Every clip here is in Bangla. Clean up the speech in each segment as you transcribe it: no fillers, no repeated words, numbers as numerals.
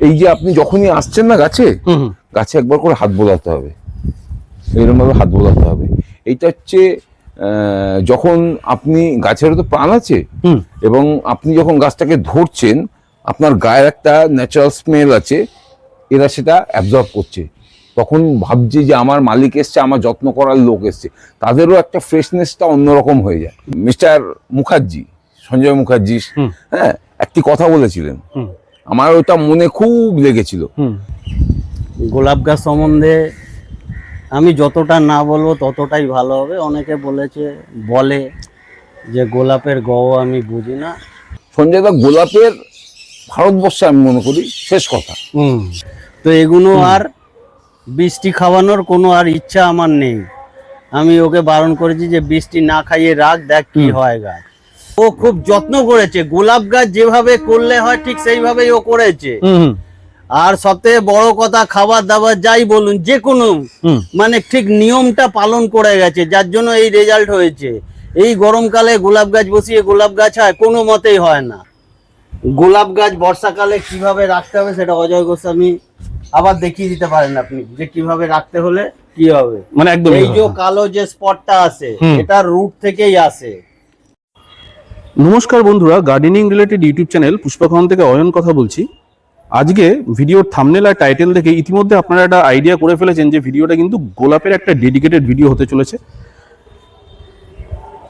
এই যে আপনি যখনই আসছেন না গাছে, গাছে একবার করে হাত বোলাতে হবে, এরকম ভাবে হাত বোলাতে হবে। এইটা হচ্ছে যখন আপনি গাছেরও তো প্রাণ আছে, এবং আপনি যখন গাছটাকে ধরছেন আপনার গায়ের একটা ন্যাচারাল স্মেল আছে, এরা সেটা অ্যাবজর্ব করছে। তখন ভাবছি যে আমার মালিক এসছে, আমার যত্ন করার লোক এসছে, তাদেরও একটা ফ্রেশনেসটা অন্যরকম হয়ে যায়। মিস্টার মুখার্জি, সঞ্জয় মুখার্জি, হ্যাঁ, একটি কথা বলেছিলেন, আমার ওটা মনে খুব লেগেছিল। গোলাপ গাছ সম্বন্ধে আমি যতটা না বলবো ততটাই ভালো হবে। অনেকে বলে যে গোলাপের গও আমি বুঝি না। সঞ্জয় দা, গোলাপের ভারতবর্ষে আমি মনে করি শেষ কথা। তো এগুলো আর বৃষ্টি খাওয়ানোর কোনো আর ইচ্ছা আমার নেই। আমি ওকে বারণ করেছি যে বৃষ্টি না খাইয়ে রাখ, দেখ কি হয় গাছ। ও খুব যত্ন করেছে, গোলাপ গাছ যেভাবে করলে হয় ঠিক সেইভাবেই ও করেছে। আর সবথেকে বড় কথা, খাবার দাবার যাই বলুন, যে কোনো মানে ঠিক নিয়মটা পালন করে গেছে, যার জন্য এই রেজাল্ট হয়েছে। এই গরমকালে গোলাপ গাছ বসিয়ে গোলাপ গাছ হয় কোনো মতেই হয় না। গোলাপ গাছ বর্ষাকালে কিভাবে রাখতে হবে সেটা অজয় গোস্বামী আবার দেখিয়ে দিতে পারেন আপনি, যে কিভাবে রাখতে হলে কি হবে। মানে একদম এই যে কালো যে স্পটটা আছে, এটা রুট থেকেই আসে। নমস্কার বন্ধুরা, গার্ডেনিং রিলেটেড ইউটিউব চ্যানেল পুষ্পখাওয়ান থেকে অয়ন কথা বলছি। আজকে ভিডিওর থাম্বনেল আর টাইটেল দেখে ইতিমধ্যে আপনারা একটা আইডিয়া করে ফেলেছেন যে ভিডিওটা কিন্তু গোলাপের একটা ডেডিকেটেড ভিডিও হতে চলেছে।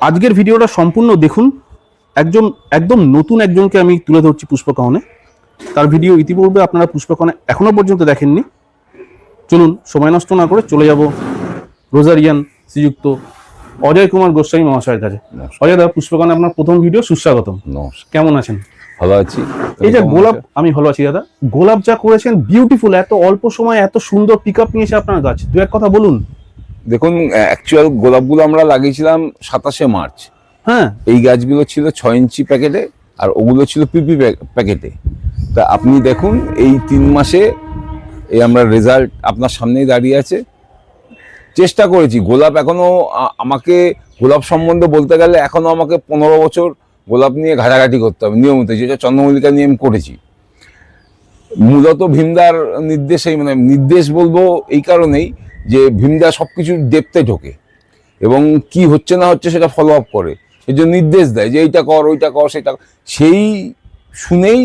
আজকের ভিডিওটা সম্পূর্ণ দেখুন। একদম নতুন একজনকে আমি তুলে ধরছি পুষ্পখাওয়ানে। তার ভিডিও ইতিপূর্বে আপনারা পুষ্পখাওয়ানে এখনো পর্যন্ত দেখেননি। চলুন সময় নষ্ট না করে চলে যাব রোজারিয়ান শ্রীযুক্ত অজয় কুমার গোস্বামী মহাশয়ের কাছে। অজয় দা, পুষ্পখাওয়ানে আপনার প্রথম ভিডিও, সুস্বাগতম। কেমন আছেন? ভালো আছি। এই যে গোলাপ, আমি ভালো আছি দাদা। গোলাপ যা করেছেন বিউটিফুল, এত অল্প সময় এত সুন্দর পিক আপ নিয়েছে আপনার গাছ, দু এক কথা বলুন। দেখুন, অ্যাকচুয়াল গোলাপগুলো আমরা লাগিয়েছিলাম 27শে মার্চ। হ্যাঁ, এই গাছগুলো ছিল 6 ইঞ্চি প্যাকেটে, আর ওগুলো ছিল পিপি প্যাকেটে। তা আপনি দেখুন এই 3 মাসে এই আমরা রেজাল্ট আপনার সামনেই দাঁড়িয়ে আছে। চেষ্টা করেছি, গোলাপ এখনো আমাকে গোলাপ সম্বন্ধে বলতে গেলে এখনো আমাকে 15 বছর গোলাপ নিয়ে ঘাটাঘাটি করতে হবে নিয়মিত, যেটা চন্দ্রমল্লিকা নিয়ে আমি করেছি। মূলত ভীমদার নির্দেশেই, মানে নির্দেশ বলবো এই কারণেই যে ভীমদা সবকিছুর ডেপথে ঢোকে এবং কি হচ্ছে না হচ্ছে সেটা ফলো আপ করে, সেই জন্য নির্দেশ দেয় যে এইটা কর, ওইটা কর, সেটা, সেই শুনেই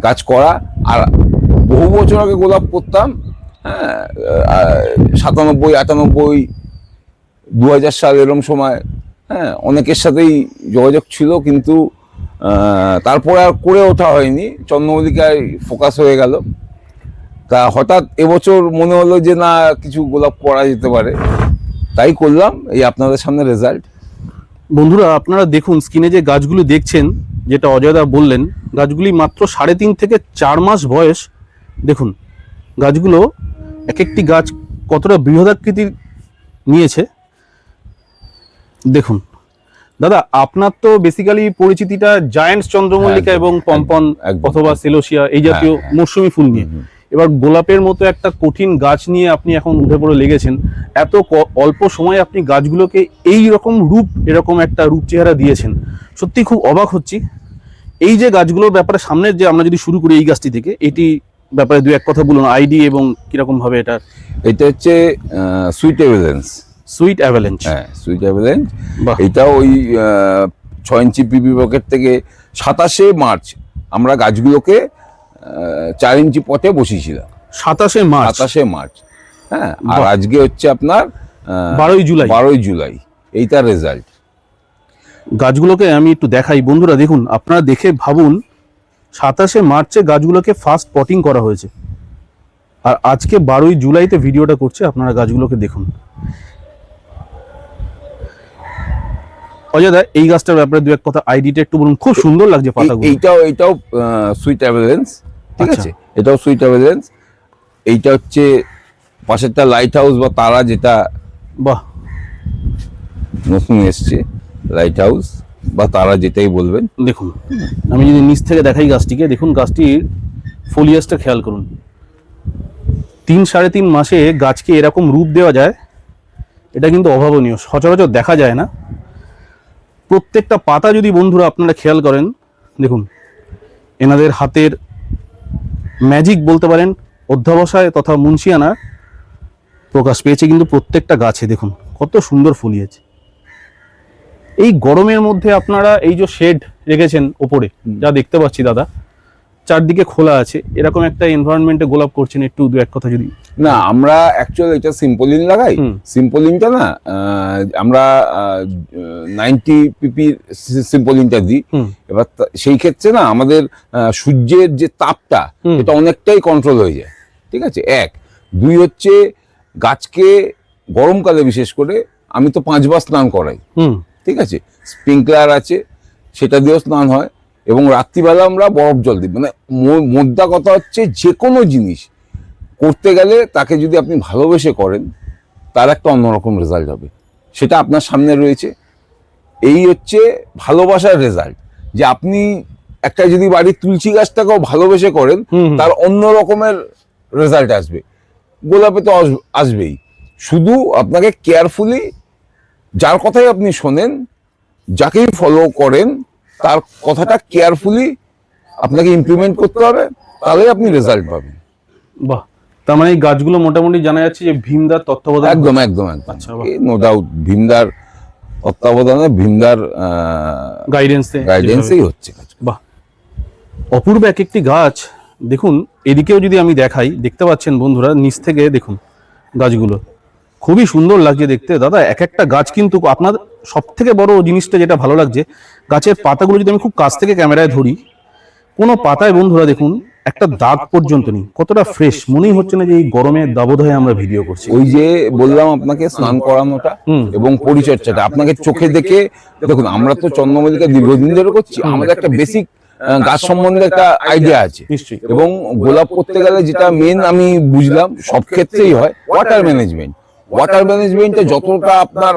গাছ করা। আর বহু বছর আগে গোলাপ করতাম, হ্যাঁ, 97, 98, 2000 সাল এরম সময়, হ্যাঁ, অনেকের সাথেই যোগাযোগ ছিল, কিন্তু তারপরে আর করে ওঠা হয়নি, চন্দ্রমল্লিকায় ফোকাস হয়ে গেল। তা হঠাৎ এবছর মনে হলো যে না, কিছু গোলাপ করা যেতে পারে, তাই করলাম। এই আপনাদের সামনে রেজাল্ট। বন্ধুরা আপনারা দেখুন স্ক্রিনে যে গাছগুলি দেখছেন, যেটা অজয়দা বললেন, গাছগুলি মাত্র 3.5 থেকে 4 মাস বয়স। দেখুন গাছগুলো, এক একটি গাছ কতটা বৃহদাকৃতির নিয়েছে দেখুন। দাদা, আপনার তো বেসিক্যালি পরিচিতিটা জায়ান্টস চন্দ্রমল্লিকা এবং পম্পন অথবা সেলোসিয়া এই জাতীয় মৌসুমী ফুল নিয়ে। এবার গোলাপের মতো একটা কঠিন গাছ নিয়ে আপনি এখন উঠে পড়ে লেগেছেন। এত অল্প সময়ে আপনি গাছগুলোকে এই রকম রূপ, এরকম একটা রূপ চেহারা দিয়েছেন, সত্যি খুব অবাক হচ্ছি। এই যে গাছগুলোর ব্যাপারে সামনের যে, আমরা যদি শুরু করি এই গাছটি থেকে, এটি ব্যাপারে দু এক কথা বলুন, আইডি এবং কিরকম ভাবে এটা। এটা হচ্ছে সুইট অ্যাভালেন্স। সুইট অ্যাভালেন্স, হ্যাঁ, সুইট অ্যাভালেন্স। এটা ওই 6 ইঞ্চি পিপি পকেট থেকে 27শে মার্চ আমরা গাছগুলোকে 4 ইঞ্চি পটে বসিয়েছিলাম। 27শে মার্চ, হ্যাঁ। আর আজকে হচ্ছে আপনার 12ই জুলাই। এইটার রেজাল্ট। গাছগুলোকে আমি একটু দেখাই বন্ধুরা, দেখুন আপনারা দেখে ভাবুন, 27শে মার্চে গাছগুলোকে ফার্স্ট পটিং করা হয়েছে, আর আজকে 12ই জুলাইতে ভিডিওটা করছে। আপনারা গাছগুলোকে দেখুন। অজয় দা, এই গাছটার ব্যাপারে দু এক কথা আইডিটা একটু বলুন, খুব সুন্দর লাগছে পাতাগুলো। এইটাও সুইট অ্যাভালেন্স, ঠিক আছে, এটাও সুইট অ্যাভালেন্স। এইটা হচ্ছে পাশেরটা লাইট হাউস বা তারা, যেটা বাহ নতুন এসছে, লাইট হাউস বা তারা যেটাই বলবেন। দেখুন আমি যদি নিচ থেকে দেখাই গাছটিকে, দেখুন গাছটির ফোলিয়াসটা খেয়াল করুন। 3-3.5 মাসে গাছকে এরকম রূপ দেওয়া যায়, এটা কিন্তু অভাবনীয়, সচরাচর দেখা যায় না। প্রত্যেকটা পাতা যদি বন্ধুরা আপনারা খেয়াল করেন, দেখুন এনাদের হাতের ম্যাজিক বলতে পারেন অধ্যবসায় তথা মুন্সিয়ানার প্রকাশ পেয়েছে কিন্তু প্রত্যেকটা গাছে। দেখুন কত সুন্দর ফলিয়েছে। এই গরমের মধ্যে আপনারা এই যে শেড রেখেছেন ওপরে, যা দেখতে পাচ্ছি দাদা চারদিকে খোলা আছে, এরকম একটা এনভায়রনমেন্টে গোলাপ করছেন, একটু দু এক কথা যদি। না, আমরা অ্যাকচুয়ালি এটা সিম্পলিন লাগাই। সিম্পলিনটা না আমরা 90 পিপির সিম্পলিনটা দিই। এবার সেই ক্ষেত্রে না আমাদের সূর্যের যে তাপটা এটা অনেকটাই কন্ট্রোল হয়ে যায়। ঠিক আছে, এক। দুই হচ্ছে গাছকে গরমকালে বিশেষ করে আমি তো 5 বার স্নান করাই। ঠিক আছে, স্প্রিংকলার আছে, সেটা দিয়েও স্নান হয়, এবং রাত্রিবেলা আমরা বরফ জল দিই। মানে মোদ্দা কথা হচ্ছে যে কোনো জিনিস করতে গেলে তাকে যদি আপনি ভালোবেসে করেন তার একটা অন্যরকম রেজাল্ট হবে, সেটা আপনার সামনে রয়েছে। এই হচ্ছে ভালোবাসার রেজাল্ট, যে আপনি একটা যদি বাড়ির তুলসী গাছটাকেও ভালোবেসে করেন তার অন্য রকমের রেজাল্ট আসবে। গোলাপে তো আসবেই। শুধু আপনাকে কেয়ারফুলি যার কথাই আপনি শোনেন, যাকেই ফলো করেন, তার কথাটা কেয়ারফুলি আপনাকে ইমপ্লিমেন্ট করতে হবে, তাহলে আপনি রেজাল্ট পাবেন। বাহ, তার মানে এই গাছগুলো মোটামুটি জানা যাচ্ছে যে ভীমদার তত্ত্বাবধানে। একদম একদম একদম, আচ্ছা, নো ডাউট ভীমদার তত্ত্বাবধানে, ভীমদার গাইডেন্সেই হচ্ছে। বাহ, অপূর্ব এক একটি গাছ। দেখুন এদিকেও যদি আমি দেখাই, দেখতে পাচ্ছেন বন্ধুরা নিচ থেকে দেখুন গাছগুলো খুবই সুন্দর লাগছে দেখতে। দাদা এক একটা গাছ কিন্তু আপনার সব থেকে বড় জিনিসটা যেটা ভালো লাগছে, গাছের পাতাগুলো যদি আমি খুব কাছ থেকে ক্যামেরায় ধরি, কোনো পাতায় বন্ধুরা দেখুন একটা দাগ পর্যন্ত নেই, কতটা ফ্রেশ। মনেই হচ্ছে না যে এই গরমের দাবদাহে আমরা ভিডিও করছি। ওই যে বললাম আপনাকে স্নান করানোটা এবং পরিচর্যাটা আপনাকে চোখে দেখে। দেখুন আমরা তো চন্দ্রমল্লিকা দীর্ঘদিন ধরে করছি, আমাদের একটা বেসিক গাছ সম্বন্ধে একটা আইডিয়া আছে। এবং গোলাপ করতে গেলে যেটা মেন আমি বুঝলাম, সব ক্ষেত্রেই হয় ওয়াটার ম্যানেজমেন্ট। ওয়াটার ম্যানেজমেন্টে যতটা আপনার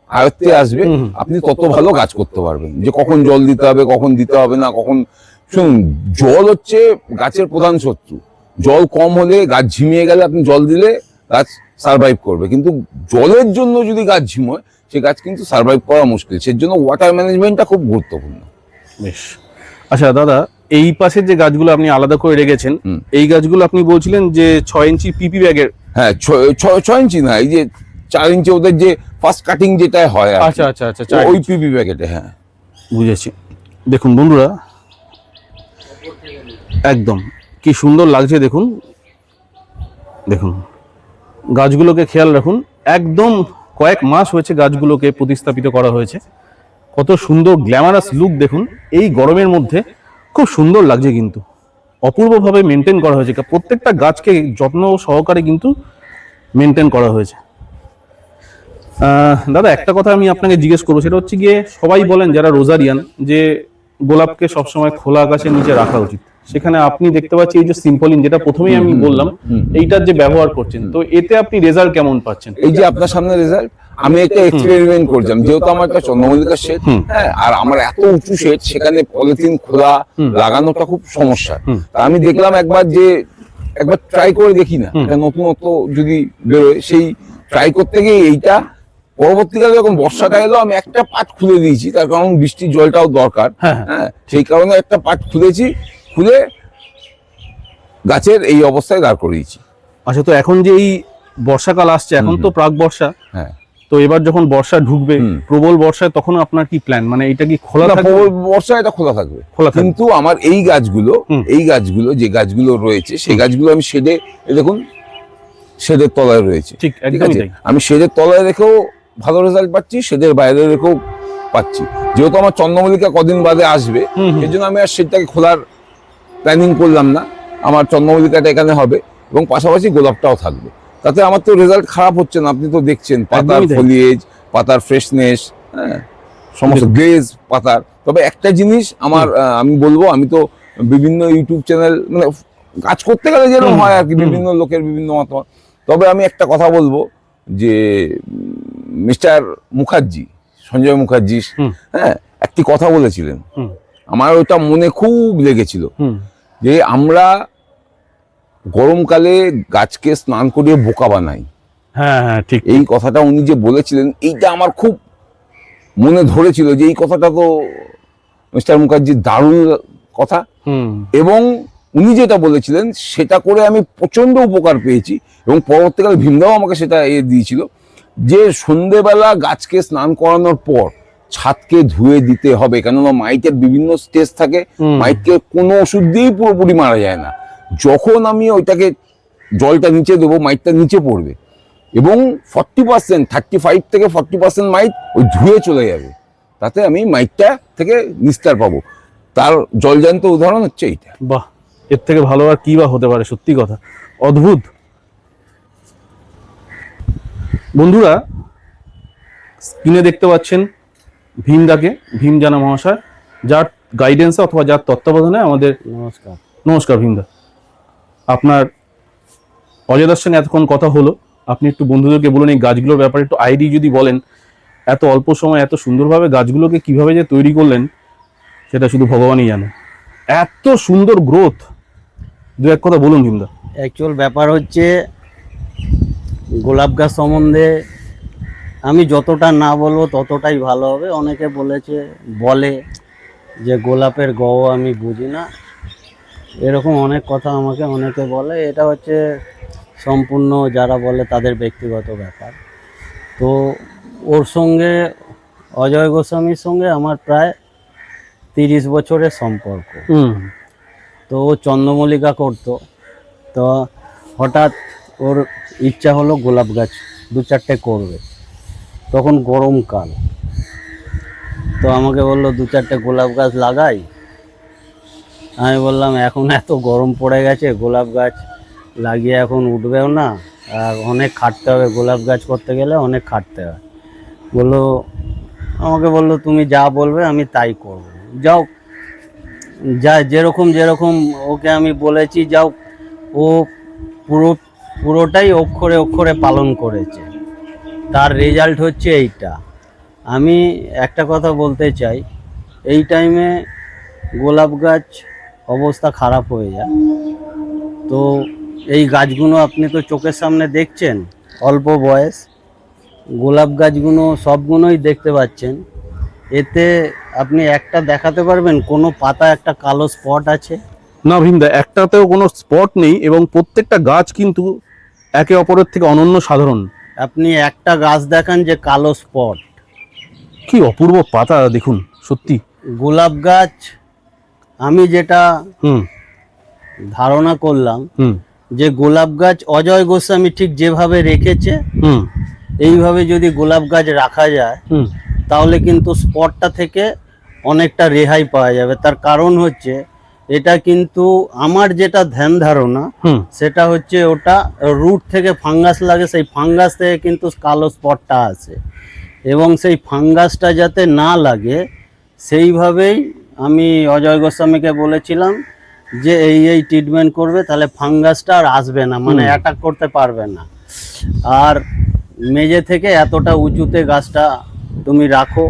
আয়ত্তে আসবে আপনি তত ভালো গাছ করতে পারবেন। যে কখন জল দিতে হবে, কখন দিতে হবে না, কখন। শুনুন, জল হচ্ছে গাছের প্রধান শত্রু। জল কম হলে গাছ ঝিমিয়ে গেলে আপনি জল দিলে গাছ সার্ভাইভ করবে, কিন্তু জলের জন্য যদি গাছ ঝিমোয় সে গাছ কিন্তু সার্ভাইভ করা মুশকিল। সেজন্য ওয়াটার ম্যানেজমেন্টটা খুব গুরুত্বপূর্ণ। বেশ। আচ্ছা দাদা, এই পাশের যে গাছগুলো আপনি আলাদা করে রেখেছেন, এই গাছগুলো আপনি বলছিলেন যে 6 ইঞ্চি পিপি ব্যাগের। হ্যাঁ, 6 ইঞ্চি না, এই যে 4 ইঞ্চি ওদের যে ফার্স্ট কাটিং যেটা হয়। আচ্ছা আচ্ছা আচ্ছা, ওই পিপি প্যাকেটে। হ্যাঁ, বুঝেছি। দেখুন বন্ধুরা একদম কি সুন্দর লাগছে। দেখুন দেখুন গাছগুলোকে খেয়াল রাখুন, একদম কয়েক মাস হয়েছে গাছগুলোকে প্রতিস্থাপিত করা হয়েছে। কত সুন্দর গ্ল্যামারাস লুক দেখুন, এই গরমের মধ্যে খুব সুন্দর লাগছে, কিন্তু অপূর্বভাবে মেনটেন করা হয়েছে। প্রত্যেকটা গাছকে যত্ন সহকারে কিন্তু মেনটেন করা হয়েছে। দাদা একটা কথা আমি আপনাকে জিজ্ঞেস করবো, সেটা হচ্ছে গিয়ে সবাই বলেন যারা রোজারিয়ান যে গোলাপকে সবসময় খোলা আকাশের নিচে রাখা উচিত। সেখানে আপনি দেখতে পাচ্ছি এই যে সিম্পলিন, যেটা প্রথমেই আমি বললাম, এইটার যে ব্যবহার করছেন, তো এতে আপনি রেজাল্ট কেমন পাচ্ছেন? এই যে আপনার সামনে রেজাল্ট, আমি একটা এক্সপেরিমেন্ট করছিলাম, যেহেতু আমার একটা চন্দ্রমল্লিকা শেড, হ্যাঁ, আর আমার এত উঁচু শেড, সেখানে পলিথিন খোলা লাগানোটা খুব সমস্যা। আমি দেখলাম একবার ট্রাই করে দেখি না, একটা নতুনত্ব যদি বেরোয়, সেই ট্রাই করতে গিয়ে এইটা পরবর্তীকালে যখন বর্ষাটা এলো আমি একটা পাট খুলে দিয়েছি, তার কারণ বৃষ্টির জলটাও দরকার। হ্যাঁ, সেই কারণে একটা পাট খুলেছি, খুলে গাছের এই অবস্থায় দাঁড় করিয়েছি। আচ্ছা, তো এখন যে এই বর্ষাকাল আসছে, এখন তো প্রাক বর্ষা, হ্যাঁ, তো এবার যখন বর্ষা ঢুকবে, প্রবল বর্ষায়, তখন আপনার কি প্ল্যান? মানে এটা কি খোলা থাকবে? বর্ষায় এটা খোলা থাকবে, খোলা থাকবে। কিন্তু আমার এই গাছগুলো যে গাছগুলো রয়েছে, সেই গাছগুলো আমি শেডে, দেখুন শেডের তলায় রয়েছে। ঠিক একদমই তাই। আমি শেডের তলায় রেখেও ভালো রেজাল্ট পাচ্ছি, শেডের বাইরে রেখেও পাচ্ছি। যেহেতু আমার চন্দ্রমল্লিকা কদিন বাদে আসবে, সেই জন্য আমি আর শেডটাকে খোলার প্ল্যানিং করলাম না। আমার চন্দ্রমল্লিকাটা এখানে হবে এবং পাশাপাশি গোলাপটাও থাকবে, তাতে আমার তো রেজাল্ট খারাপ হচ্ছে না। আপনি তো দেখছেন পাতার ফলিয়েজ, পাতার ফ্রেশনেস, হ্যাঁ, সমস্ত গ্লেজ পাতার। তবে একটা জিনিস আমার আমি বলবো, আমি তো বিভিন্ন ইউটিউব চ্যানেল, মানে কাজ করতে গেলে যেরকম হয় আর কি, বিভিন্ন লোকের বিভিন্ন মতামত। তবে আমি একটা কথা বলবো যে মিস্টার মুখার্জি, সঞ্জয় মুখার্জি, হ্যাঁ, একটি কথা বলেছিলেন, আমার ওটা মনে খুব লেগেছিল, যে আমরা গরমকালে গাছকে স্নান করিয়ে বোকা বানাই। হ্যাঁ হ্যাঁ, ঠিক। এই কথাটা উনি যে বলেছিলেন, এইটা আমার খুব মনে ধরেছিল, যে এই কথাটা তো মিস্টার মুখার্জির দারুণ কথা। এবং উনি যেটা বলেছিলেন সেটা করে আমি প্রচন্ড উপকার পেয়েছি, এবং পরবর্তীকালে ভীমদাও আমাকে সেটা দিয়েছিল, যে সন্ধেবেলা গাছকে স্নান করানোর পর ছাদকে ধুয়ে দিতে হবে, কেননা মাইটের বিভিন্ন স্টেজ থাকে, মাইটকে কোনো ওষুধ দিয়েই পুরোপুরি মারা যায় না। যখন আমি ওইটাকে জলটা নিচে দেবো, মাইটটা নিচে পড়বে এবং 40%, 35 থেকে 40% মাইট ওই ধুয়ে চলে যাবে, তাতে আমি মাইটটা থেকে নিস্তার পাবো। তার জলজান্ত উদাহরণ হচ্ছে এইটা। বাহ, এর থেকে ভালো আর কি বা হতে পারে, সত্যি কথা অদ্ভুত। বন্ধুরা স্ক্রিনে দেখতে পাচ্ছেন ভীমদাকে, ভীম জানা মহাশয়, যার গাইডেন্সে অথবা যার তত্ত্বাবধানে আমাদের। নমস্কার। নমস্কার ভীমদা, আপনার অজয়দার সঙ্গে এতক্ষণ কথা হলো, আপনি একটু বন্ধুদেরকে বলুন এই গাছগুলোর ব্যাপারে একটু আইডি যদি বলেন, এত অল্প সময় এত সুন্দরভাবে গাছগুলোকে কিভাবে যে তৈরি করলেন সেটা শুধু ভগবানই জানে, এত সুন্দর গ্রোথ, দু এক কথা বলুন ভীমদা। অ্যাকচুয়াল ব্যাপার হচ্ছে গোলাপ গাছ সম্বন্ধে আমি যতটা না বলবো ততটাই ভালো হবে। অনেকে বলে যে গোলাপের গও আমি বুঝি না, এরকম অনেক কথা আমাকে অনেকে বলে। এটা হচ্ছে সম্পূর্ণ যারা বলে তাদের ব্যক্তিগত ব্যাপার। তো ওর সঙ্গে, অজয় গোস্বামীর সঙ্গে আমার প্রায় 30 বছরের সম্পর্ক। তো ও চন্দ্রমল্লিকা করতো, তো হঠাৎ ওর ইচ্ছা হলো গোলাপ গাছ 2-4টে করবে। তখন গরমকাল, তো আমাকে বললো 2-4টে গোলাপ গাছ লাগাই। আমি বললাম এখন এত গরম পড়ে গেছে, গোলাপ গাছ লাগিয়ে এখন উঠবেও না, আর অনেক খাটতে হবে, গোলাপ গাছ করতে গেলে অনেক খাটতে হয়। আমাকে বললো তুমি যা বলবে আমি তাই করব। যাও, যেরকম ওকে আমি বলেছি যাও, ও পুরোটাই অক্ষরে অক্ষরে পালন করেছে। তার রেজাল্ট হচ্ছে এইটা। আমি একটা কথা বলতে চাই, এই টাইমে গোলাপ গাছ অবস্থা খারাপ হয়ে যায়। তো এই গাছগুলো আপনি তো চোখের সামনে দেখছেন, অল্প বয়স গোলাপ গাছগুলো সবগুলোই দেখতে পাচ্ছেন। এতে আপনি একটা দেখাতে পারবেন কোনো পাতা একটা কালো স্পট আছে? না ভীমদা, একটাতেও কোনো স্পট নেই, এবং প্রত্যেকটা গাছ কিন্তু একে অপরের থেকে অনন্য সাধারণ। আপনি একটা গাছ দেখান যে কালো স্পট। কি অপূর্ব পাতা দেখুন, সত্যি। গোলাপ গাছ আমি যেটা ধারণা করলাম যে গোলাপ গাছ অজয় গোস্বামী ঠিক যেভাবে রেখেছে এইভাবে যদি গোলাপ গাছ রাখা যায় তাহলে কিন্তু স্পটটা থেকে অনেকটা রেহাই পাওয়া যাবে। তার কারণ হচ্ছে এটা কিন্তু আমার যেটা ধ্যান ধারণা সেটা হচ্ছে ওটা রুট থেকে ফাঙ্গাস লাগে, সেই ফাঙ্গাস থেকে কিন্তু কালো স্পটটা আসে, এবং সেই ফাঙ্গাসটা যাতে না লাগে সেইভাবেই আমি অজয় গোস্বামীকে বলেছিলাম যে এই ট্রিটমেন্ট করবে, তাহলে ফাঙ্গাসটা আর আসবে না, মানে অ্যাটাক করতে পারবে না। আর মেঝে থেকে এতটা উঁচুতে গাছটা তুমি রাখো,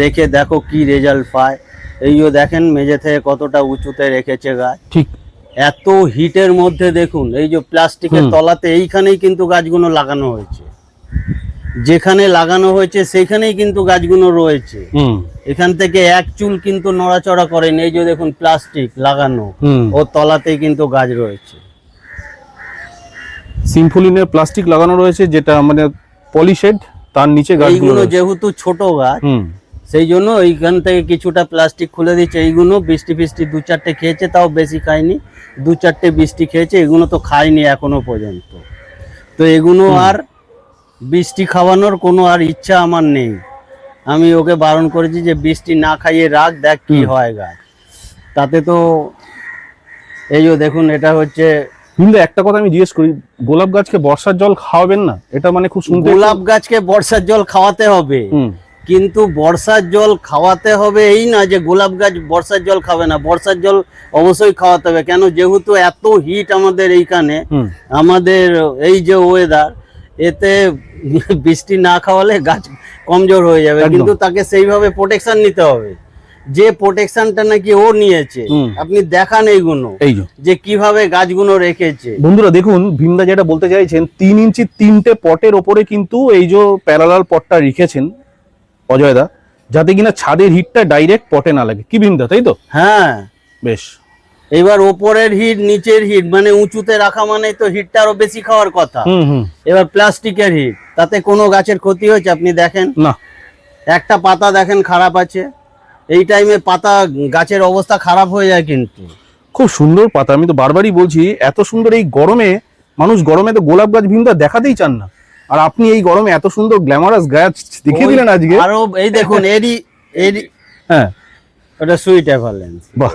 রেখে দেখো কি রেজাল্ট পায়। এইও দেখেন মেঝে থেকে কতটা উঁচুতে রেখেছে গাছ। ঠিক এত হিটের মধ্যে দেখুন, এই যে প্লাস্টিকের তলাতে এইখানেই কিন্তু গাছগুলো লাগানো হয়েছে, যেখানে লাগানো হয়েছে সেইখানেই কিন্তু গাছগুলো রয়েছে। এখান থেকে এক চুল কিন্তু নড়াচড়া করেনি। এই যে দেখুন প্লাস্টিক লাগানো, ও তলাতেই কিন্তু গাছ রয়েছে। সিম্ফলিনের প্লাস্টিক লাগানো রয়েছে, যেটা মানে পলিশেড, তার নিচে গাছগুলো যেহেতু ছোট গাছ সেই জন্য এইখান থেকে কিছুটা প্লাস্টিক খুলে দিচ্ছে। এইগুলো বৃষ্টি 2-4টে খেয়েছে, তাও বেশি খায়নি, 2-4টে বৃষ্টি খেয়েছে, এগুলো তো খায়নি এখনো পর্যন্ত। তো এগুলো আর বৃষ্টি খাওয়ানোর কোনো আর ইচ্ছা আমার নেই। আমি ওকে বারণ করেছি যে বৃষ্টি না খাইয়ে রাখ, দেখ কি হয় গাছ। তাতে তো এই যে দেখুন এটা হচ্ছে। কিন্তু একটা কথা আমি জিজ্ঞেস করি, গোলাপ গাছকে বর্ষার জল খাওয়াবেন না? এটা মানে খুব শুনতে, গোলাপ গাছকে বর্ষার জল খাওয়াতে হবে, কিন্তু বর্ষার জল খাওয়াতে হবে এই না যে গোলাপ গাছ বর্ষার জল খাবে না। বর্ষার জল অবশ্যই খাওয়াতে হবে, কেন যেহেতু এত হিট আমাদের এইখানে, আমাদের এই যে ওয়েদার, এতে বৃষ্টি না খাওয়ালে গাছ কমজোর হয়ে যাবে। কিন্তু তাকে সেইভাবে প্রোটেকশন নিতে হবে, যে প্রোটেকশনটা নাকি ও নিয়েছে। আপনি দেখান এইগুলো, এই যে কিভাবে গাছগুলো রেখেছে। বন্ধুরা দেখুন, ভীমদা যেটা বলতে চাইছেন, 3 ইঞ্চি 3টে পটের ওপরে কিন্তু এই যে প্যারালাল পটটা রেখেছেন অজয়দা, যাতে কিনা ছাদের হিটটা ডাইরেক্ট পটে না লাগে। কি ভীমদা, তাই তো? হ্যাঁ, বেশ। এবার ওপরের হিট নিচের হিট, মানে উঁচুতে রাখা মানে তো হিটটা আরো বেশি খাওয়ার কথা। এবার প্লাস্টিকের হিট, তাতে কোনো গাছের ক্ষতি হয়েছে আপনি দেখেন না। একটা পাতা দেখেন খারাপ আছে, এই টাইমে পাতা গাছের অবস্থা খারাপ হয়ে যায় কিন্তু। খুব সুন্দর পাতা, আমি তো বারবারই বলছি এত সুন্দর এই গরমে, মানুষ গরমে তো গোলাপ গাছ ভীমদা দেখাতেই চান না, আর আপনি এই গরমে এত সুন্দর গ্ল্যামারাস গাছ দেখিয়ে দিলেন আজকে। আরো এই দেখুন এরই হ্যাঁ, ওটা সুইট অ্যাভালেন্স। বাহ,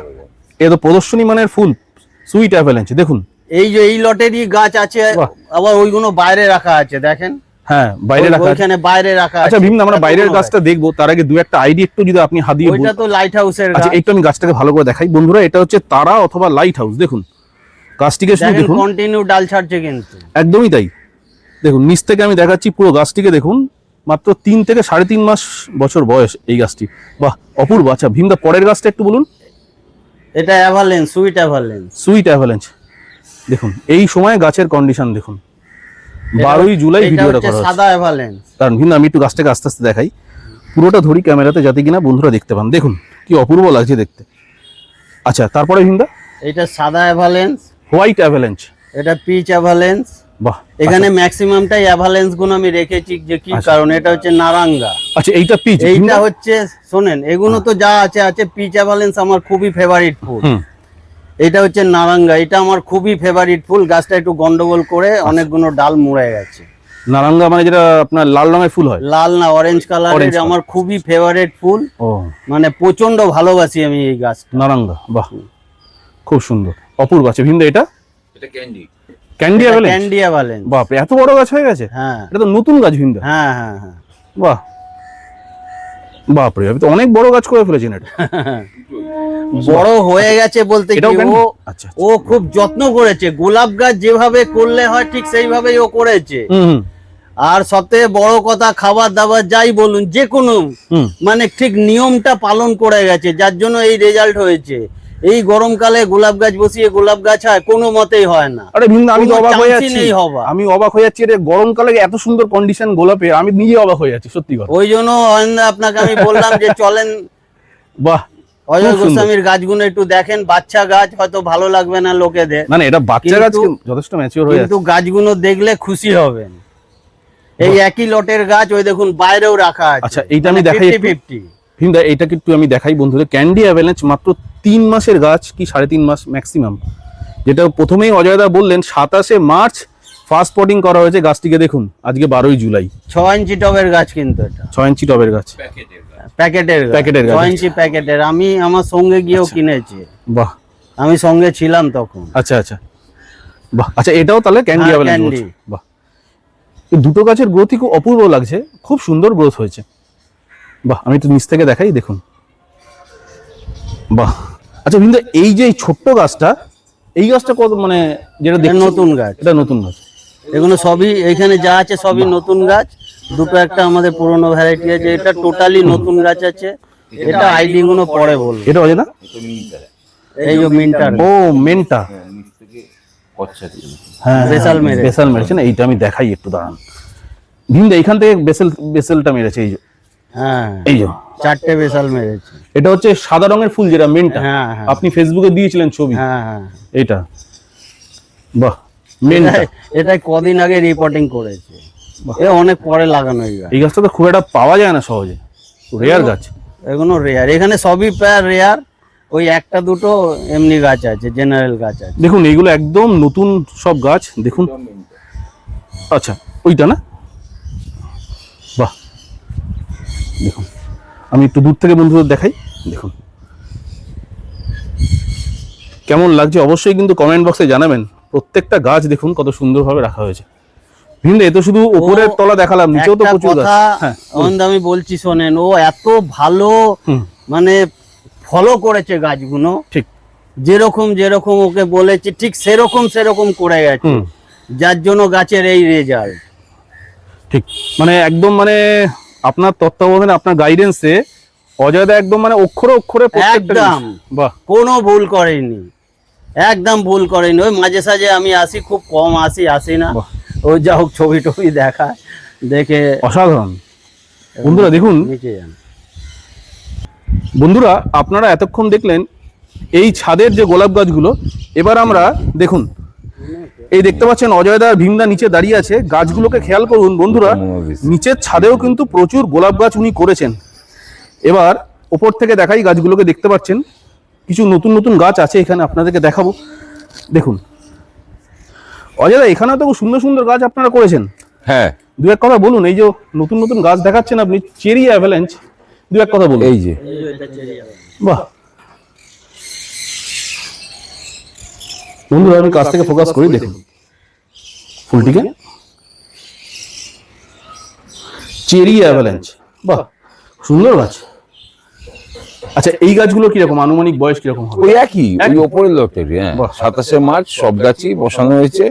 এ তো প্রদর্শনী মানের ফুল, সুইট অ্যাভালাঞ্চ দেখুন। এই যে এই লটেরই গাছ আছে, বাহ। আবার ওইগুলো বাইরে রাখা আছে দেখেন। হ্যাঁ, বাইরে রাখা আছে। ওইখানে বাইরে রাখা আছে। আচ্ছা ভীমদা, আমরা এটা বাইরের কোনো গাছটা দেখবো, তার আগে দু একটা আইডিয়া একটু যদি আপনি হাত দিয়ে ওইটা তো লাইট হাউসের গাছ। আচ্ছা একটু আমি গাছটাকে ভালো করে দেখাই বন্ধুরা, এটা হচ্ছে তারা অথবা লাইট হাউস। দেখুন গাছটিকে শুধু দেখেন দেখুন, কন্টিনিউ ডাল ছাড়ছে কিন্তু। একদমই তাই। দেখুন নিচ থেকে আমি দেখাচ্ছি পুরো গাছটিকে দেখুন, মাত্র 3 থেকে 3.5 মাস বছর বয়স এই গাছটি। বাহ, অপূর্ব। আচ্ছা ভীমদা, পরের গাছটা একটু বলুন। এটা avalanche, sweet avalanche. Sweet avalanche দেখুন, এই সময় গাছের কন্ডিশন দেখুন। 12ই জুলাই ভিডিওটা করা হচ্ছে। সাদা অ্যাভালেন্স। কারণ ভীমদা আমি একটু গাছটাকে আস্তে আস্তে দেখাই, পুরোটা ধরি ক্যামেরাতে যাতে কিনা বন্ধুরা দেখতে পান। দেখুন কি অপূর্ব লাগছে দেখতে। আচ্ছা তারপরে ভীমদা, এটা সাদা অ্যাভালেন্স, হোয়াইট অ্যাভালাঞ্চ। এটা পিচ অ্যাভালেন্স। বাহ, এখানে ম্যাক্সিমামটাই অ্যাভালেন্স গুলো আমি রেখেছি, যে কি কারণ এটা হচ্ছে নারাঙ্গা। আচ্ছা এইটা পিচ। এইটা হচ্ছে শোনেন, এগুলো তো যা আছে আছে, পিচ অ্যাভালেন্স আমার খুবই ফেভারিট ফুল। এটা হচ্ছে নারাঙ্গা, এটা আমার খুবই ফেভারিট ফুল। গাছটা একটু গন্ডগোল করে অনেকগুলো ডাল মুড়ে গেছে। নারাঙ্গা মানে যেটা আপনার লাল রঙের ফুল হয়? লাল না, অরেঞ্জ কালারের। Orange color। আমার খুবই ফেভারিট ফুল, ও মানে প্রচন্ড ভালোবাসি আমি এই গাছ। নারাঙ্গা, বাহ খুব সুন্দর অপূর্ব আছে। ভীমদা এটা ক্যান্ডি অ্যাভালাঞ্চ। Candy avalanche. বাপরে, এত বড় গাছ হয়ে গেছে। হ্যাঁ এটা তো নতুন গাছ ভীমদা। হ্যাঁ হ্যাঁ হ্যাঁ। বাহ, বাপরে, আপনি তো অনেক বড় গাছ করে ফেলেছেন এটা। বড় হয়ে গেছে বলতে কি, এটাও candy? ও আচ্ছা ও খুব যত্ন করেছে। গোলাপ গাছ যেভাবে করলে হয় ঠিক সেইভাবেই ও করেছে। হুম আর সবথেকে বড় কথা, খাবার দাবার যাই বলুন, যে কোনো হুম। মানে ঠিক নিয়মটা পালন করে গেছে, যার জন্য এই রেজাল্ট হয়েছে। এই গরমকালে গোলাপ গাছ বসিয়ে গোলাপ গাছ হয় কোনো মতেই হয় না। আরে ভীমদা, আমি তো কোনো অবাক হয়ে chance ই যাচ্ছি। নেই হবার। আমি অবাক হয়ে যাচ্ছি, এটা গরমকালে এত সুন্দর কন্ডিশন গোলাপের, আমি নিজে অবাক হয়ে যাচ্ছি সত্যি কথা। ওই জন্য আপনাকে আমি বললাম যে চলেন বাহ, অজয় খুব সুন্দর। গোস্বামীর গাছগুলো একটু দেখেন। বাচ্চা গাছ হয়তো ভালো লাগবে না লোকেদের, না না, এটা বাচ্চা গাছ কিন্তু- যথেষ্ট ম্যাচিওর হয়ে কিন্তু যাচ্ছে। গাছগুলো দেখলে খুশি হবেন। এই একই লটের গাছ, ওই দেখুন বাইরেও রাখা আছে। আচ্ছা, এইটা আমি দেখাই একটু। 50-50। ভীমদা এইটাকে একটু আমি দেখাই বন্ধুদের। ক্যান্ডি অ্যাভালাঞ্চ মাত্র 3 মাসের গাছ কি 3.5 মাস ম্যাক্সিমাম, যেটা প্রথমেই অজয়দা বললেন 27শে মার্চ ফার্স্ট পটিং করা হয়েছে গাছটিকে। দেখুন আজকে 12ই জুলাই। 6 ইঞ্চি টবের গাছ কিন্তু এটা, 6 ইঞ্চি টবের গাছ, প্যাকেটের প্যাকেটের গাছ। 6 ইঞ্চি প্যাকেটের। আমি আমার সঙ্গে গিয়েও কিনেছি, বাহ, আমি সঙ্গে ছিলাম তখন। আচ্ছা আচ্ছা, বাহ। আচ্ছা এটাও তাহলে ক্যান্ডি হ্যাঁ, অ্যাভালাঞ্চ candy। বলছে। বাহ, এই দুটো গাছের গ্রোথই খুব অপূর্ব লাগছে, খুব সুন্দর গ্রোথ হয়েছে। বাহ, আমি একটু নিচ থেকে দেখাই, দেখুন বাহ। আচ্ছা ভীমদা, এই যে এই ছোট্ট গাছটা, এই গাছটা কত মানে যেটা এটা দেখছি নতুন গাছ। এটা নতুন গাছ। এগুলো সবই এখানে যা আছে সবই নতুন গাছ। দুটো একটা আমাদের পুরনো ভ্যারাইটি আছে, এটা টোটালি নতুন গাছ আছে। এটা আইডি গুলো পরে বলবো। এটা অজয় না? এই যে মিন্টার ও মেন্টা, হ্যাঁ বেসাল মেরে। বেসাল মেরেছে না, এইটা আমি দেখাই একটু দাঁড়ান। ভীমদা এইখান থেকে বেসেলটা মেরেছে, এই যে হ্যাঁ, এই যে 4টে বেসাল মেরেছে। এটা হচ্ছে সাদা রঙের ফুল যেটা মেন্টা, হ্যাঁ হ্যাঁ আপনি ফেসবুকে দিয়েছিলেন ছবি। হ্যাঁ হ্যাঁ। এটা বাহ, মেন্টা। এটাই কদিন আগে রিপোর্টিং করেছে, এ অনেক পরে লাগানো এই গাছ। এই গাছটা তো খুব একটা পাওয়া যায় না সহজে, রেয়ার গাছ। এগুলো রেয়ার, এখানে সবই প্রায় রেয়ার। ওই একটা দুটো এমনি গাছ আছে, জেনারেল গাছ আছে। দেখুন এইগুলো একদম নতুন সব গাছ দেখুন। আচ্ছা ওইটা না, বাহ দেখুন, আমি একটু দূর থেকে বন্ধুদের দেখাই, দেখুন কেমন লাগছে অবশ্যই কিন্তু কমেন্ট বক্সে জানাবেন। প্রত্যেকটা গাছ দেখুন কত সুন্দরভাবে রাখা হয়েছে। ভিন্দে এ তো শুধু উপরের তলা দেখালাম, নিচেও তো একটা প্রচুর গাছ। কথা হ্যাঁ অনন্ত আমি বলছি শোনেন, ও এত ভালো হুম, মানে ফলো করেছে গাছগুলো, ঠিক যেরকম যেরকম ওকে বলেছি ঠিক সেরকম করে গেছে, হুম যার জন্য গাছের এই রেজাল্ট। ঠিক, মানে একদম মানে আপনার তত্ত্বাবধানে আপনার গাইডেন্সে অজয়দা একদম মানে অক্ষরে অক্ষরে প্রত্যেকটা একদম। জিনিস। বাহ, কোনো ভুল করেনি, একদম ভুল করেনি। ওই মাঝে সাঝে আমি আসি, খুব কম আসি না, বাহ। ওই যা হোক ছবি টবি দেখায়, দেখে অসাধারণ। বন্ধুরা দেখুন, নিচে যান। বন্ধুরা আপনারা এতক্ষণ দেখলেন এই ছাদের যে গোলাপ গাছগুলো, এবার আমরা দেখুন এই দেখতে পাচ্ছেন অজয় দা আর ভীমদা নিচে দাঁড়িয়ে আছে, গাছগুলোকে খেয়াল করুন বন্ধুরা, নিচের ছাদেও কিন্তু প্রচুর গোলাপ গাছ উনি করেছেন। এবার ওপর থেকে দেখাই গাছগুলোকে, দেখতে পাচ্ছেন কিছু নতুন নতুন গাছ আছে এখানে, আপনাদেরকে দেখাবো। দেখুন অজয় দা, এখানেও তো খুব সুন্দর সুন্দর গাছ আপনারা করেছেন। হ্যাঁ, দু এক কথা বলুন, এই যে নতুন নতুন গাছ দেখাচ্ছেন আপনি, চেরি অ্যাভালাঞ্চ, দু এক কথা বলুন। এই যে বাহ বন্ধুরা, আমি কাছ থেকে ফোকাস করি, দেখুন ফুলটিকে, চেরি অ্যাভালাঞ্চ, বাহ সুন্দর গাছ। আচ্ছা, এই গাছগুলো কিরকম, আনুমানিক বয়স কিরকম হবে? ওই একই, ওই ওপরের লটেরই। হ্যাঁ, 27শে মার্চ সব গাছই বসানো হয়েছে,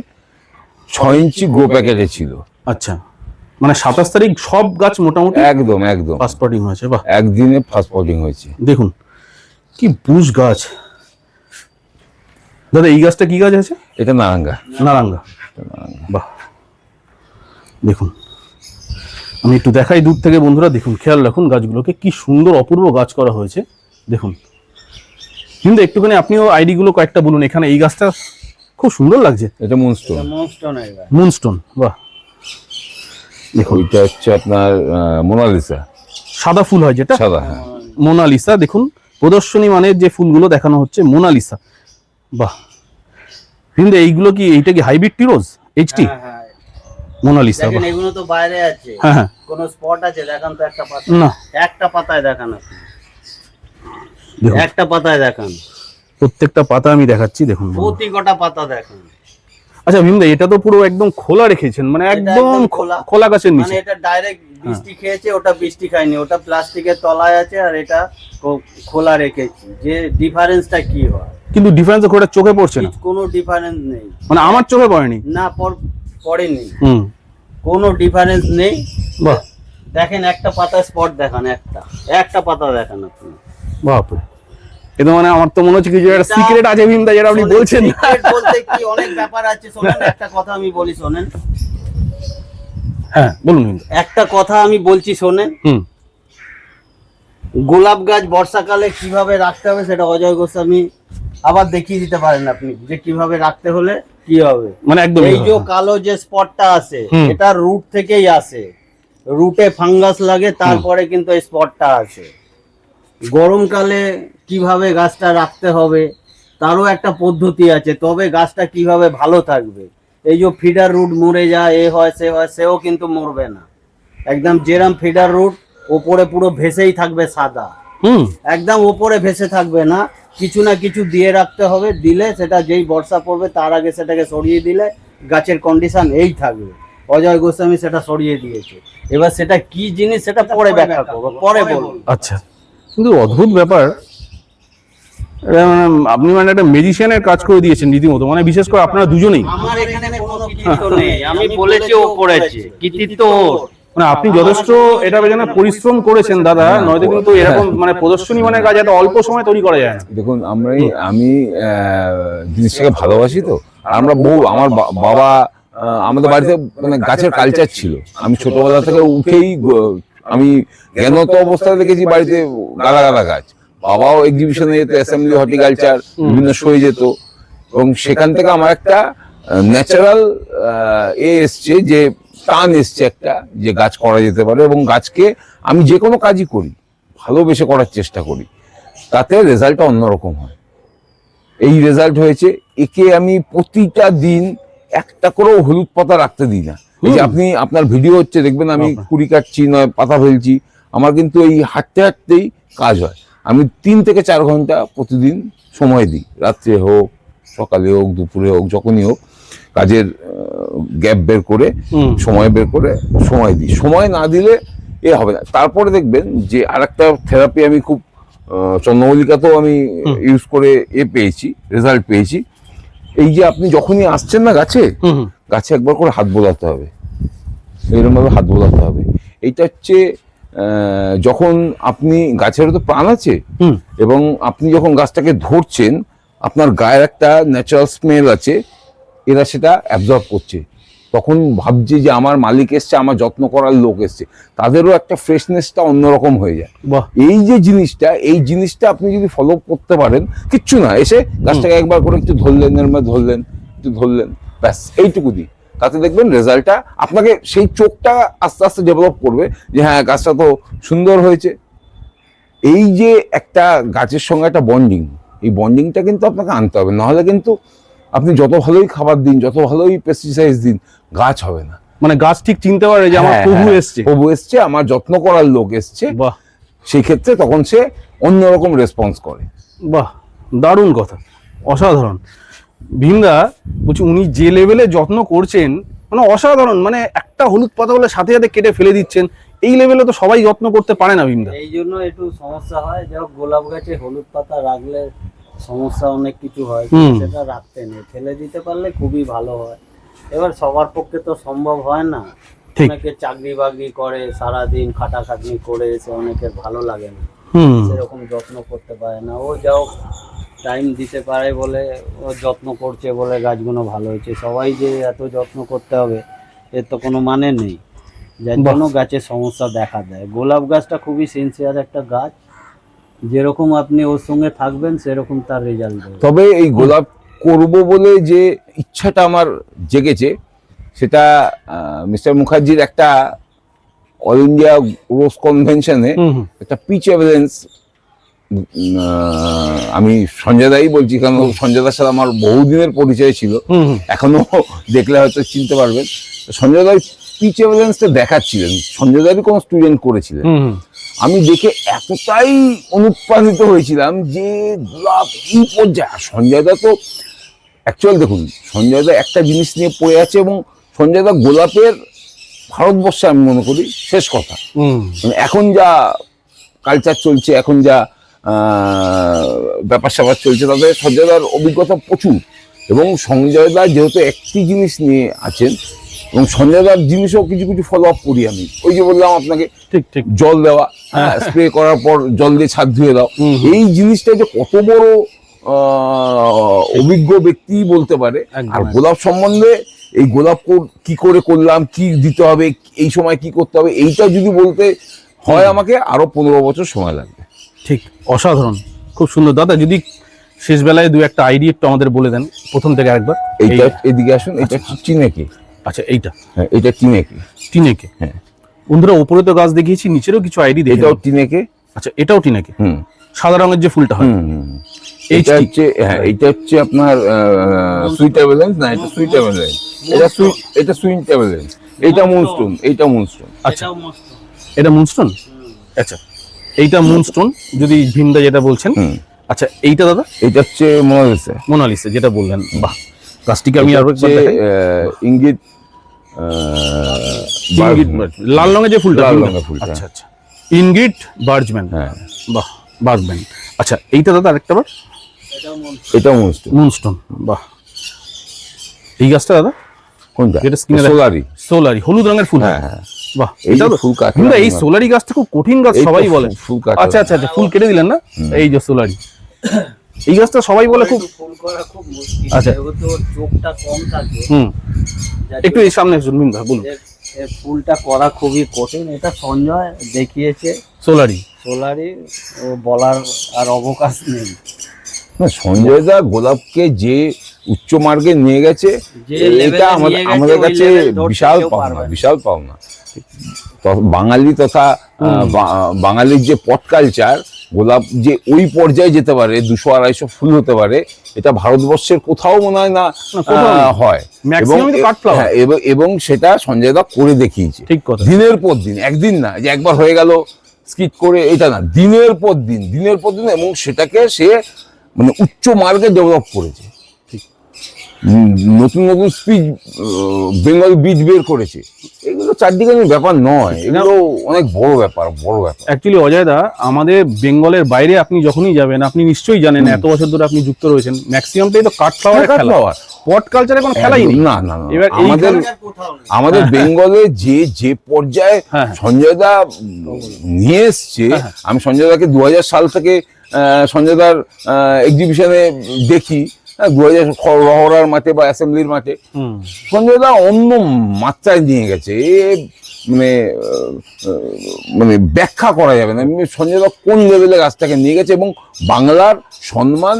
6 ইঞ্চি গ্রো প্যাকেটে ছিল। আচ্ছা, মানে 27 তারিখ সব গাছ মোটামুটি একদম একদম ফার্স্ট পটিং হয়েছে। বাহ, একদিনে ফার্স্ট পটিং হয়েছে। দেখুন কি বুশ গাছ। দাদা এই গাছটা কি গাছ আছে? এটা নারাঙ্গা। নারাঙ্গা, বাহ দেখুন, আমি একটু দেখাই দূর থেকে বন্ধুরা, দেখুন খেয়াল রাখুন গাছগুলোকে, কি সুন্দর অপূর্ব গাছ করা হয়েছে দেখুন। কিন্তু একটুখানি আপনিও আইডি গুলো কয়েকটা বলুন, এখানে এই গাছটা খুব সুন্দর লাগছে। এটা মুনস্টোন। মুনস্টোন, বাহ দেখুন, ওইটা হচ্ছে আপনার মোনালিসা, সাদা ফুল হয় যেটা, সাদা। হ্যাঁ, মোনালিসা। দেখুন প্রদর্শনী মানের যে ফুলগুলো দেখানো হচ্ছে, মোনালিসা, বাহ। কিন্তু এইগুলো কি, এইটা কি হাইব্রিড টিরোজ এইচটি? মোনালিসা, দেখেন এগুলো তো বাইরে আছে, হ্যাঁ হ্যাঁ, কোন স্পট আছে দেখান তো একটা পাতা, না একটা পাতায় দেখান আপনি, দেখুন একটা পাতায় দেখান, প্রত্যেকটা পাতা আমি দেখাচ্ছি, দেখুন বন্ধুরা। প্রতি কটা পাতা দেখান। আচ্ছা ভীমদা, এটা তো পুরো একদম খোলা রেখেছেন, মানে এটা একদম একদম খোলা। খোলা গাছের মানে নিচে। এটা ডাইরেক্ট বৃষ্টি খেয়েছে, ওটা বৃষ্টি খায়নি, ওটা প্লাস্টিকের তলায় আছে, আর এটা খোলা রেখেছি। যে ডিফারেন্সটা কি হয়, কিন্তু ডিফারেন্স ওটা চোখে পড়ছে না, কোনো ডিফারেন্স নেই, মানে আমার চোখে পড়েনি। না পড়েনি, হুম, কোনো ডিফারেন্স নেই। বাহ দেখেন একটা পাতা স্পট দেখান, একটা পাতা দেখান আপনি। বাপরে, এটা মানে আমার তো মনে হচ্ছে কিছু একটা সিক্রেট আছে ভীমদা, যেটা আপনি বলছেন। Secret বলতে কি অনেক ব্যাপার আছে, শোনেন একটা কথা আমি বলি, শোনেন। হ্যাঁ বলুন ভীমদা। একটা কথা আমি বলছি শোনেন। হুম, গোলাপ গাছ বর্ষাকালে কিভাবে রাখতে হবে সেটা অজয় গোস্বামী আবার দেখিয়ে দিতে পারেন আপনি, যে কিভাবে রাখতে হলে কি হবে। মানে একদম এই যে কালো যে স্পটটা আছে, হুম। এটা রুট থেকেই আসে, রুটে ফাঙ্গাস লাগে, তারপরে কিন্তু এই স্পটটা আসে। গরমকালে কিভাবে গাছটা রাখতে হবে তারও একটা পদ্ধতি আছে, তবে গাছটা কিভাবে ভালো থাকবে। এই যে ফিডার রুট মরে যায়, এ হয় সে হয়, সেও কিন্তু মরবে না। একদম যেরম ফিডার রুট ওপরে পুরো ভেসেই থাকবে সাদা, হুম, একদম ওপরে ভেসে থাকবে না, কিছু না কিছু দিয়ে রাখতে হবে, দিলে সেটা যেই বর্ষা পড়বে তার আগে সেটাকে সরিয়ে দিলে গাছের কন্ডিশন এই থাকবে। অজয় গোস্বামী সেটা সরিয়ে দিয়েছে, এবার সেটা কি জিনিস সেটা পরে ব্যাখ্যা করবো, পরে বলবো। আচ্ছা, কিন্তু অদ্ভুত ব্যাপার, এটা মানে আপনি মানে একটা ম্যাজিশিয়ানের কাজ করে দিয়েছেন রীতিমতো, মানে বিশেষ করে আপনারা দুজনেই। আমার এখানে কোনো কৃতিত্ব নেই, আমি বলেছি ও করেছে, কৃতিত্ব ওর। মানে আপনি যথেষ্ট এটা পেছনে পরিশ্রম করেছেন দাদা, নয়তো কিন্তু এরকম মানে প্রদর্শনী মানে কাজ এত অল্প সময় তৈরি করা যায় না। দেখুন আমি জিনিসটাকে ভালোবাসি তো, আর আমরা আমার বাবা আমাদের বাড়িতে মানে গাছের কালচার ছিল। আমি ছোটবেলা থেকে উঠেই আমি জ্ঞানত অবস্থায় দেখেছি বাড়িতে গাদা গাদা গাছ। বাবাও এক্সিবিশনে যেত, অ্যাসেম্বলি হর্টিকালচার বিভিন্ন শোয়ে যেত, এবং সেখান থেকে আমার একটা ন্যাচারাল এসছে, যে টান এসছে একটা, যে গাছ করা যেতে পারে। এবং গাছকে আমি যে কোনো কাজই করি ভালোবেসে করার চেষ্টা করি, তাতে রেজাল্টটা অন্যরকম হয়। এই রেজাল্ট হয়েছে। একে আমি প্রতিটা দিন একটা করেও হলুদ পাতা রাখতে দিই না। এই যে আপনি আপনার ভিডিও হচ্ছে দেখবেন আমি কুড়ি কাটছি, নয় পাতা ফেলছি, আমার কিন্তু এই হাঁটতে হাঁটতেই কাজ হয়। আমি 3 থেকে 4 ঘন্টা প্রতিদিন সময় দিই, রাত্রে হোক, সকালে হোক, দুপুরে হোক, যখনই হোক, কাজের গ্যাপ বের করে সময় বের করে সময় দিই। সময় না দিলে এ হবে না। তারপরে দেখবেন যে আরেকটা থেরাপি আমি খুব চন্দ্রমল্লিকাতেও আমি ইউজ করে পেয়েছি, রেজাল্ট পেয়েছি। এই যে আপনি যখনই আসছেন না গাছে একবার করে হাত বোলাতে হবে, এরকম ভাবে হাত বোলাতে হবে। এইটা হচ্ছে যখন আপনি গাছেরও তো প্রাণ আছে, এবং আপনি যখন গাছটাকে ধরছেন, আপনার গায়ের একটা ন্যাচারাল স্মেল আছে, এরা সেটা অ্যাবজর্ব করছে, তখন ভাবছি যে আমার মালিক এসছে, আমার যত্ন করার লোক এসছে, তাদেরও একটা ফ্রেশনেসটা অন্যরকম হয়ে যায়। বাহ, এই জিনিসটা আপনি যদি ফলো করতে পারেন, কিচ্ছু না, এসে গাছটাকে একবার করে একটু ধরলেন, একটু ধরলেন, ব্যাস এইটুকুনি, তাতে দেখবেন রেজাল্টটা আপনাকে সেই চোখটা আস্তে আস্তে ডেভেলপ করবে যে হ্যাঁ গাছটা তো সুন্দর হয়েছে। এই যে একটা গাছের সঙ্গে একটা বন্ডিং, এই বন্ডিংটা কিন্তু আপনাকে আনতে হবে, নাহলে কিন্তু আপনি যত ভালোই খাবার দিন, যত ভালোই পেস্টিসাইড দিন, গাছ হবে না। মানে গাছ ঠিক চিনতে পারে যে আমার প্রভু এসছে, প্রভু এসছে, আমার যত্ন করার লোক এসছে। বাহ, সেই ক্ষেত্রে তখন সে অন্যরকম রেসপন্স করে। বাহ, দারুণ কথা, অসাধারণ। ভীমদা বলছি, উনি যে লেভেলে যত্ন করছেন মানে অসাধারণ, মানে একটা হলুদ পাতা হলে সাথে সাথে কেটে ফেলে দিচ্ছেন, এই লেভেলে তো সবাই যত্ন করতে পারে না ভীমদা। এই জন্য একটু সমস্যা হয়, যখন গোলাপ গাছে হলুদ পাতা রাখলে সমস্যা অনেক কিছু হয়, সেটা রাখতে নেই, ফেলে দিতে পারলে খুবই ভালো হয়। এবার সবার পক্ষে তো সম্ভব হয় না, অনেকে চাকরি বাকরি করে, সারাদিন খাটাখাটনি করে এসে অনেকের ভালো লাগে না, সেরকম যত্ন করতে পারে না। ও যাও টাইম দিতে পারে বলে, ও যত্ন করছে বলে গাছগুলো ভালো হয়েছে। সবাই যে এত যত্ন করতে হবে এর তো কোনো মানে নেই, যার জন্য গাছের সমস্যা দেখা দেয়। গোলাপ গাছটা খুবই সিনসিয়ার একটা গাছ, যেরকম আপনি ওর সঙ্গে থাকবেন সেরকম তার রেজাল্ট দেবে। তবে এই গোলাপ করব বলে যে ইচ্ছাটা আমার জেগেছে, সেটা মিস্টার মুখার্জির একটা অল ইন্ডিয়া রোজ কনভেনশনে একটা পিচ এভিডেন্স, আমি সঞ্জয় দাই বলছি, কারণ সঞ্জয় দার সাথে আমার বহুদিনের পরিচয় ছিল, এখনো দেখলে হয়তো চিনতে পারবেন। সঞ্জয় দাই পিচ এভিডেন্সটা দেখাচ্ছিলেন, সঞ্জয় দারই কোনো স্টুডেন্ট করেছিলেন। আমি দেখে এতটাই অনুপ্রাণিত হয়েছিলাম যে গোলাপ এই পর্যায়ে। সঞ্জয় দা তো অ্যাকচুয়াল দেখুন, সঞ্জয় দা একটা জিনিস নিয়ে পড়ে আছে, এবং সঞ্জয় দা গোলাপের ভারতবর্ষে আমি মনে করি শেষ কথা। মানে এখন যা কালচার চলছে, এখন যা ব্যাপার স্যাপার চলছে, তাদের সঞ্জয় দার অভিজ্ঞতা প্রচুর, এবং সঞ্জয় দা যেহেতু একটি জিনিস নিয়ে আছেন, এবং সঞ্জয় দার জিনিসও কিছু কিছু ফলো আপ করি আমি। ওই যে বললাম আপনাকে, ঠিক ঠিক, জল দেওয়া, স্প্রে করার পর জল দিয়ে ছাদ ধুয়ে দাও, এই জিনিসটা যে কত বড় অভিজ্ঞ ব্যক্তি বলতে পারে। আর গোলাপ সম্বন্ধে, এই গোলাপ কি করে করলাম, কি দিতে হবে, এই সময় কি করতে হবে, এইটা যদি বলতে হয় আমাকে, আরো 15 বছর সময় লাগবে। ঠিক, অসাধারণ, খুব সুন্দর। দাদা যদি শেষ বেলায় দু একটা আইডিয়া একটু আমাদের বলে দেন, প্রথম থেকে একবার। এইটা এদিকে আসুন, এটা চিনেকি। আচ্ছা, এইটা, হ্যাঁ এটা চিনেকি। টিনেকে, হ্যাঁ বন্ধুরা, উপরে তো গাছ দেখিয়েছি, নিচেরও কিছু আইডি দেখি। এটাও টিনেকে। আচ্ছা, এটাও টিনেকে, সাদা রঙের যে ফুলটা হয়। এইটা হচ্ছে, হ্যাঁ এটা হচ্ছে আপনার সুইট অ্যাভেলেন্স, না এটা সুইট অ্যাভেলেন্স, এটা সুইট অ্যাভেলেন্স, এইটা মুনস্টোন, এইটা মুনস্টোন। আচ্ছা, এটা মুনস্টোন। আচ্ছা, এইটা মুনস্টোন যদি ভীমদা যেটা বলছেন। আচ্ছা, এইটা দাদা, এটা হচ্ছে মোনালিসা। মোনালিসা যেটা বললেন, বাহ, গাছটিকে আমি আরো ইঙ্গিত, লাল রঙের যে ফুলটা। লাল রঙের ফুলটা। আচ্ছা আচ্ছা, ইনগিট বার্জম্যান, হ্যাঁ বাহ, বার্জম্যান। আচ্ছা, এইটা দাদা আরেকটা বার, এটা মুনস্টোন। মুনস্টোন, বাহ। এই গাছটা দাদা কোনটা? যেটা স্কিনে সোলারি। সোলারি, হলুদ রঙের ফুল। হ্যাঁ হ্যাঁ, বাহ, এই এটা ফুল কাটা। এই সোলারি গাছটা খুব কঠিন গাছ, সবাই বলে। ফুল কাটা। আচ্ছা আচ্ছা আচ্ছা, ফুল কেটে দিলেন না, এই যে সোলারি, এই গাছটা সবাই বলে খুব। ফুল করা খুব মুশকিল, আচ্ছা, যেহেতু ওর চোখটা কম থাকে। একটু এই সামনে আসুন ভীমদা, বলুন। এর ফুলটা করা খুবই কঠিন, এটা সঞ্জয় দেখিয়েছে। সোলারি, সোলারি, ও বলার আর অবকাশ নেই। না, সঞ্জয় দা গোলাপকে যে উচ্চ মার্গে নিয়ে গেছে, এটা আমাদের কাছে বিশাল পাওনা, বিশাল পাওনা। বাঙালি তথা বাঙালির যে পট কালচার, গোলাপ যে ওই পর্যায়ে যেতে পারে, 200-250 ফুল হতে পারে, এটা ভারতবর্ষের কোথাও মনে হয় না হয়। এবং সেটা সঞ্জয় দা করে দেখিয়েছে দিনের পর দিন, একদিন না যে একবার হয়ে গেল স্কিট করে, এটা না, দিনের পর দিন, এবং সেটাকে সে মানে উচ্চ মার্গে ডেভেলপ করেছে। নতুন নতুন স্পিচ, বেঙ্গল বীজ বের করেছে। এগুলো চারদিকে ব্যাপার নয়, এগুলো অনেক বড় ব্যাপার, বড় ব্যাপার। অ্যাকচুয়ালি অজয় দা, আমাদের বেঙ্গলের বাইরে আপনি যখনই যাবেন, আপনি নিশ্চয়ই জানেন, এত বছর ধরে আপনি যুক্ত রয়েছেন, ম্যাক্সিমামটাই তো কাঠ ফ্লাওয়ার, পট কালচারে কোনো খেলাই নেই। না না, এবার আমাদের বেঙ্গলে যে পর্যায়ে সঞ্জয় দা নিয়ে এসছে, আমি সঞ্জয় দাকে 2000 সাল থেকে সঞ্জয় দার এক্সিবিশনে দেখি, হ্যাঁ 2000 রহরার মাঠে বা অ্যাসেম্বলির মাঠে, সঞ্জয় দা অন্য মাত্রায় নিয়ে গেছে। মানে মানে ব্যাখ্যা করা যাবে না সঞ্জয় দা কোন লেভেলে গাছটাকে নিয়ে গেছে, এবং বাংলার সম্মান,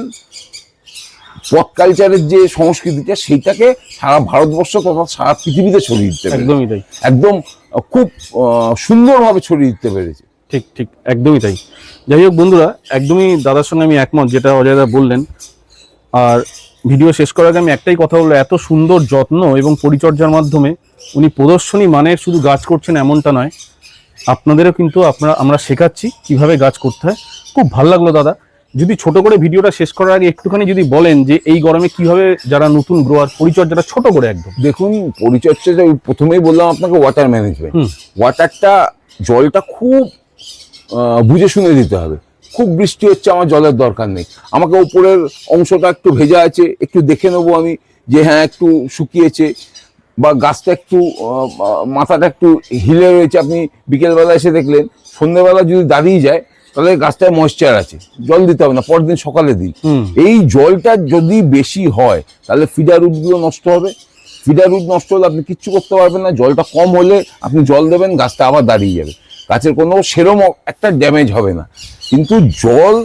পপ কালচারের যে সংস্কৃতিটা সেইটাকে সারা ভারতবর্ষ তথা সারা পৃথিবীতে ছড়িয়ে দিতে পেরেছে। একদমই তাই, একদম খুব সুন্দরভাবে ছড়িয়ে দিতে পেরেছে। ঠিক ঠিক, একদমই তাই। যাই হোক বন্ধুরা, একদমই দাদার সঙ্গে আমি একমত যেটা অজয় দা বললেন। আর ভিডিও শেষ করার আগে আমি একটাই কথা বলবো, এত সুন্দর যত্ন এবং পরিচর্যার মাধ্যমে উনি প্রদর্শনী মানের শুধু গাছ করছেন এমনটা নয়, আপনাদেরও কিন্তু আমরা শেখাচ্ছি কিভাবে গাছ করতে হয়। খুব ভালো লাগলো দাদা। যদি ছোট করে ভিডিওটা শেষ করার আগে একটুখানি যদি বলেন যে এই গরমে কিভাবে যারা নতুন গ্রোয়ার পরিচর্যাটা ছোট করে একদম। দেখুন, পরিচর্যাটা প্রথমেই বললাম আপনাকে, ওয়াটার ম্যানেজমেন্ট। ওয়াটারটা, জলটা খুব বুঝে শুনে দিতে হবে। খুব বৃষ্টি হচ্ছে, আমার জলের দরকার নেই, আমাকে উপরের অংশটা একটু ভেজা আছে, একটু দেখে নেবো আমি যে হ্যাঁ একটু শুকিয়েছে, বা গাছটা একটু মাথাটা একটু হিলে রয়েছে। আপনি বিকেলবেলা এসে দেখলেন, সন্ধ্যেবেলা যদি দাঁড়িয়ে যায় তাহলে গাছটায় ময়েশ্চার আছে, জল দিতে হবে না, পরের দিন সকালে দিন। এই জলটা যদি বেশি হয় তাহলে ফিডার রুটগুলো নষ্ট হবে। ফিডার রুট নষ্ট হলে আপনি কিচ্ছু করতে পারবেন না। জলটা কম হলে আপনি জল দেবেন, গাছটা আবার দাঁড়িয়ে যাবে, গাছের কোনো সেরম একটা ড্যামেজ হবে না। কিন্তু জল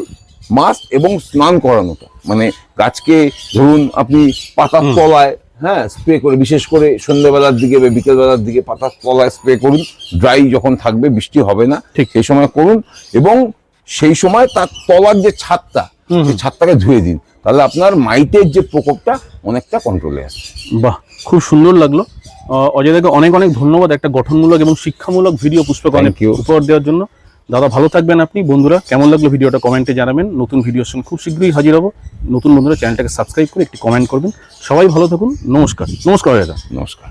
মাস্ট, এবং স্নান করানোটা, মানে গাছকে ধরুন আপনি পাতার তলায় হ্যাঁ স্প্রে করে, বিশেষ করে সন্ধ্যেবেলার দিকে বা বিকেলবেলার দিকে পাতার তলায় স্প্রে করুন। ড্রাই যখন থাকবে, বৃষ্টি হবে না, ঠিক সেই সময় করুন। এবং সেই সময় তার তলার যে ছাদটা, সেই ছাদটাকে ধুয়ে দিন, তাহলে আপনার মাইটের যে প্রকোপটা অনেকটা কন্ট্রোলে আসবে। বাহ, খুব সুন্দর লাগলো। অজয় দাকে অনেক অনেক ধন্যবাদ একটা গঠনমূলক এবং শিক্ষামূলক ভিডিও পুষ্পক অনেক উপহার দেওয়ার জন্য। দাদা ভালো থাকবেন আপনি। বন্ধুরা কেমন লাগলো ভিডিওটা কমেন্টে জানাবেন। নতুন ভিডিওর সঙ্গে খুব শীঘ্রই হাজির হবো। নতুন বন্ধুরা চ্যানেলটাকে সাবস্ক্রাইব করে একটি কমেন্ট করবেন। সবাই ভালো থাকুন। নমস্কার। নমস্কার দাদা। নমস্কার।